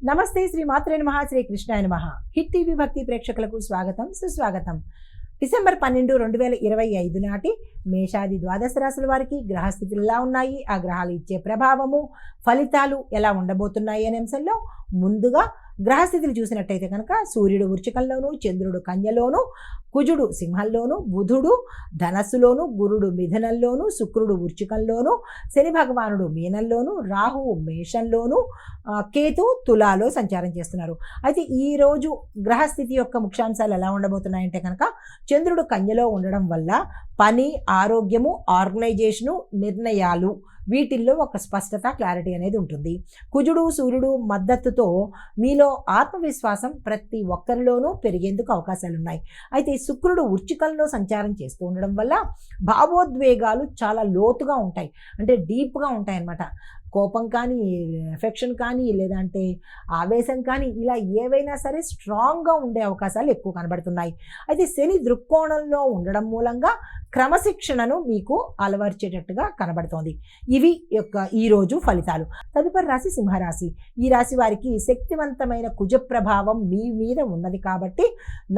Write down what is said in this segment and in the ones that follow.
నమస్తే శ్రీ మాత్రే నమః శ్రీ కృష్ణాయ నమః. హిట్ టీవీ భక్తి ప్రేక్షకులకు స్వాగతం సుస్వాగతం. డిసెంబర్ 12, 2025 నాటి మేషాది ద్వాదశ రాశుల వారికి గ్రహస్థితులు ఎలా ఉన్నాయి, ఆ గ్రహాలు ఇచ్చే ప్రభావము, ఫలితాలు ఎలా ఉండబోతున్నాయి అనే అంశంలో ముందుగా గ్రహస్థితులు చూసినట్టయితే కనుక సూర్యుడు వృశ్చికంలోను, చంద్రుడు కన్యలోను, కుజుడు సింహంలోను, బుధుడు ధనస్సులోను, గురుడు మిథునంలోను, శుక్రుడు వృశ్చికంలోను, శని భగవానుడు మీనంలోను, రాహువు మేషంలోను, కేతు తులాలో సంచారం చేస్తున్నారు. అయితే ఈరోజు గ్రహస్థితి యొక్క ముఖ్యాంశాలు ఎలా ఉండబోతున్నాయంటే కనుక చంద్రుడు కన్యలో ఉండడం వల్ల పని, ఆరోగ్యము, ఆర్గనైజేషను, నిర్ణయాలు వీటిల్లో ఒక స్పష్టత, క్లారిటీ అనేది ఉంటుంది. కుజుడు సూర్యుడు మద్దతుతో మీలో ఆత్మవిశ్వాసం ప్రతి ఒక్కరిలోనూ పెరిగేందుకు అవకాశాలు ఉన్నాయి. అయితే శుక్రుడు వృశ్చికంలో సంచారం చేస్తూ ఉండడం వల్ల భావోద్వేగాలు చాలా లోతుగా ఉంటాయి, అంటే డీప్గా ఉంటాయి అన్నమాట. కోపం కానీ, ఎఫెక్షన్ కానీ, లేదంటే ఆవేశం కానీ, ఇలా ఏవైనా సరే స్ట్రాంగ్గా ఉండే అవకాశాలు ఎక్కువ కనబడుతున్నాయి. అయితే శని దృక్కోణంలో ఉండడం మూలంగా క్రమశిక్షణను మీకు అలవర్చేటట్టుగా కనబడుతోంది. ఇవి యొక్క ఈరోజు ఫలితాలు. తదుపరి రాశి సింహరాశి. ఈ రాశి వారికి శక్తివంతమైన కుజ ప్రభావం మీ మీద ఉన్నది కాబట్టి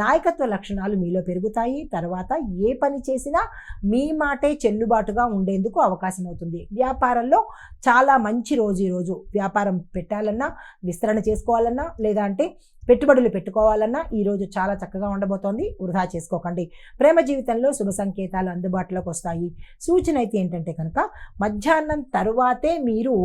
నాయకత్వ లక్షణాలు మీలో పెరుగుతాయి. తర్వాత ఏ పని చేసినా మీ మాటే చెల్లుబాటుగా ఉండేందుకు అవకాశం అవుతుంది. వ్యాపారంలో చాలా మంచి రోజు ఈరోజు. వ్యాపారం పెట్టాలన్నా, విస్తరణ చేసుకోవాలన్నా, లేదా అంటే పెట్టుబడులు పెట్టుకోవాలన్నా ఈరోజు చాలా చక్కగా ఉండబోతోంది. వృధా చేసుకోకండి. ప్రేమ జీవితంలో శుభ సంకేతాలు అందుబాటులోకి వస్తాయి. సూచన అయితే ఏంటంటే కనుక మధ్యాహ్నం తరువాతే మీరు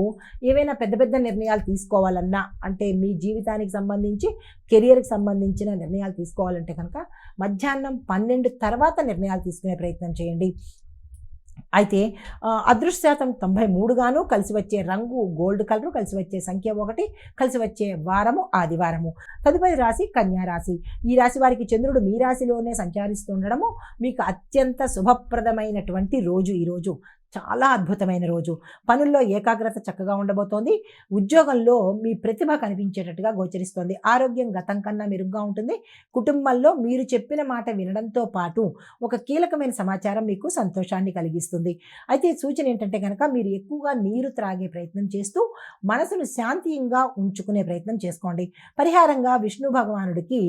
ఏవైనా పెద్ద పెద్ద నిర్ణయాలు తీసుకోవాలన్నా, అంటే మీ జీవితానికి సంబంధించి, కెరియర్కి సంబంధించిన నిర్ణయాలు తీసుకోవాలంటే కనుక మధ్యాహ్నం 12 తర్వాత నిర్ణయాలు తీసుకునే ప్రయత్నం చేయండి. అయితే అదృష్ట శాతం 93గాను, కలిసి వచ్చే రంగు గోల్డ్ కలరు, కలిసి వచ్చే సంఖ్య 1, కలిసి వచ్చే వారము ఆదివారము. తదుపరి రాశి కన్యా రాశి. ఈ రాశి వారికి చంద్రుడు మీ రాశిలోనే సంచరిస్తుండడము మీకు అత్యంత శుభప్రదమైనటువంటి రోజు. ఈరోజు చాలా అద్భుతమైన రోజు. పనుల్లో ఏకాగ్రత చక్కగా ఉండబోతోంది. ఉద్యోగంలో మీ ప్రతిభ కనిపించేటట్టుగా గోచరిస్తోంది. ఆరోగ్యం గతం కన్నా మెరుగ్గా ఉంటుంది. కుటుంబంలో మీరు చెప్పిన మాట వినడంతో పాటు ఒక కీలకమైన సమాచారం మీకు సంతోషాన్ని కలిగిస్తుంది. అయితే సూచన ఏంటంటే కనుక మీరు ఎక్కువగా నీరు త్రాగే ప్రయత్నం చేస్తూ మనసును శాంతింగా ఉంచుకునే ప్రయత్నం చేసుకోండి. పరిహారంగా విష్ణు భగవానుడికి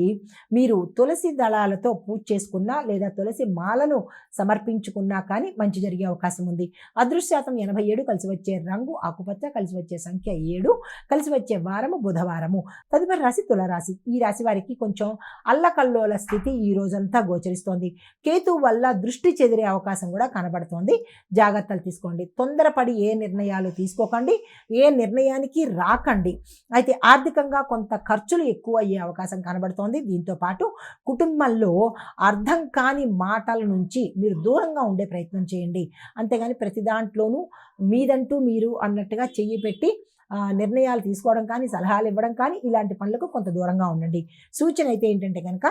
మీరు తులసి దళాలతో పూజ చేసుకున్నా, లేదా తులసి మాలను సమర్పించుకున్నా కానీ మంచి జరిగే అవకాశం ఉంది. అదృష్ట శాతం 87, కలిసి వచ్చే రంగు ఆకుపచ్చ, కలిసి వచ్చే సంఖ్య 7, కలిసి వచ్చే వారము బుధవారము. తదుపరి రాశి తులరాశి. ఈ రాశి వారికి కొంచెం అల్లకల్లోల స్థితి ఈ రోజంతా గోచరిస్తోంది. కేతు వల్ల దృష్టి చెదిరే అవకాశం కూడా కనబడుతోంది. జాగ్రత్తలు తీసుకోండి. తొందరపడి ఏ నిర్ణయాలు తీసుకోకండి, ఏ నిర్ణయానికి రాకండి. అయితే ఆర్థికంగా కొంత ఖర్చులు ఎక్కువ అయ్యే అవకాశం కనబడుతోంది. దీంతో పాటు కుటుంబంలో అర్థం కాని మాటల నుంచి మీరు దూరంగా ఉండే ప్రయత్నం చేయండి. అంతేగాని ప్రతి దాంట్లోనూ మీదంటూ మీరు అన్నట్టుగా చెయ్యి పెట్టి నిర్ణయాలు తీసుకోవడం కానీ, సలహాలు ఇవ్వడం కానీ, ఇలాంటి పనులకు కొంత దూరంగా ఉండండి. సూచన అయితే ఏంటంటే కనుక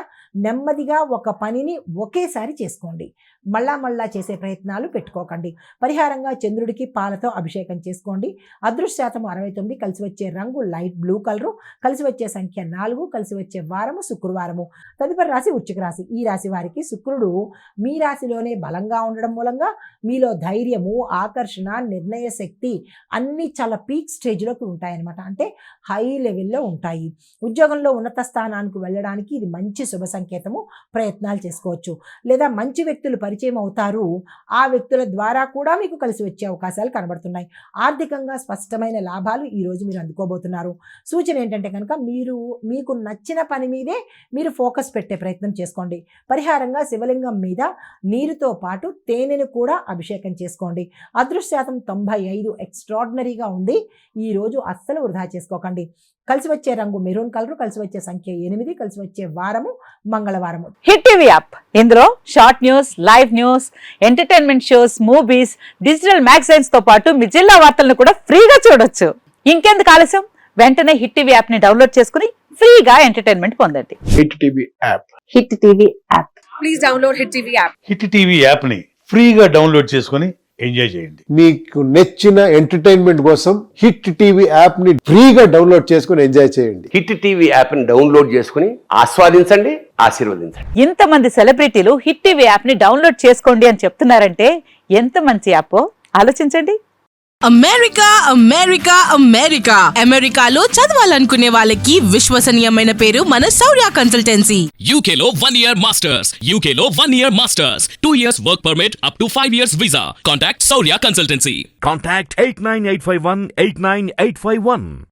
నెమ్మదిగా ఒక పనిని ఒకేసారి చేసుకోండి. మళ్ళా చేసే ప్రయత్నాలు పెట్టుకోకండి. పరిహారంగా చంద్రుడికి పాలతో అభిషేకం చేసుకోండి. అదృష్ట శాతం 69, కలిసి వచ్చే రంగు లైట్ బ్లూ కలరు, కలిసి వచ్చే సంఖ్య 4, కలిసి వచ్చే వారము శుక్రవారము. తదుపరి రాశి వృశ్చిక రాశి. ఈ రాశి వారికి శుక్రుడు మీ రాశిలోనే బలంగా ఉండడం మూలంగా మీలో ధైర్యము, ఆకర్షణ, నిర్ణయ శక్తి అన్నీ చాలా పీక్ స్టేజ్లోకి ఉంటాయన్నమాట. అంటే హై లెవెల్లో ఉంటాయి. ఉద్యోగంలో ఉన్నత స్థానానికి వెళ్ళడానికి ఇది మంచి శుభ సంకేతము. ప్రయత్నాలు చేసుకోవచ్చు. లేదా మంచి వ్యక్తులు పరిచయం అవుతారు. ఆ వ్యక్తుల ద్వారా కూడా మీకు కలిసి వచ్చే అవకాశాలు కనబడుతున్నాయి. ఆర్థికంగా స్పష్టమైన లాభాలు ఈరోజు మీరు అందుకోబోతున్నారు. సూచన ఏంటంటే కనుక మీకు నచ్చిన పని మీదే మీరు ఫోకస్ పెట్టే ప్రయత్నం చేసుకోండి. పరిహారంగా శివలింగం మీద నీరుతో పాటు తేనెను కూడా అభిషేకం చేసుకోండి. అదృష్ట శాతం 95, ఎక్స్ట్రాడినరీగా ఉంది. ఈరోజు అస్సలు వృధా చేసుకోకండి. కలిసి వచ్చే రంగు మెరూన్ కలర్, కలిసి వచ్చే సంఖ్య 8, కలిసి వచ్చే వారము మంగళవారము. హిట్ టీవీ యాప్, ఇందులో short news, live news, entertainment shows, movies, digital magazines తో పాటు మీ జిల్లా వార్తలను కూడా ఫ్రీగా చూడొచ్చు. ఇంకెందుకు ఆలస్యం, వెంటనే హిట్ టీవీ యాప్ ని డౌన్లోడ్ చేసుకుని ఫ్రీగా ఎంటర్టైన్మెంట్ పొందండి. Hit TV app. Hit TV app. Please download hit TV app. Hit TV app ని ఫ్రీగా డౌన్లోడ్ చేసుకుని ఎంజాయ్ చేయండి. మీకు నచ్చిన ఎంటర్టైన్మెంట్ కోసం హిట్ టీవీ యాప్ ని ఫ్రీగా డౌన్లోడ్ చేసుకుని ఎంజాయ్ చేయండి. హిట్ టీవీ యాప్ ని డౌన్లోడ్ చేసుకుని ఆస్వాదించండి, ఆశీర్వదించండి. ఇంతమంది సెలబ్రిటీలు హిట్ టీవీ యాప్ ని డౌన్లోడ్ చేసుకోండి అని చెప్తున్నారంటే ఎంత మంచి యాప్ ఆలోచించండి. అమెరికా అమెరికా అమెరికా అమెరికాలో చదవాలనుకునే వాళ్ళకి విశ్వసనీయమైన పేరు మన శౌర్య consultancy. UK Law 1 Year Masters. UK Law 1 Year Masters. 2 years work permit up to 5 years visa. Contact Saurya Consultancy. Contact 89851 89851.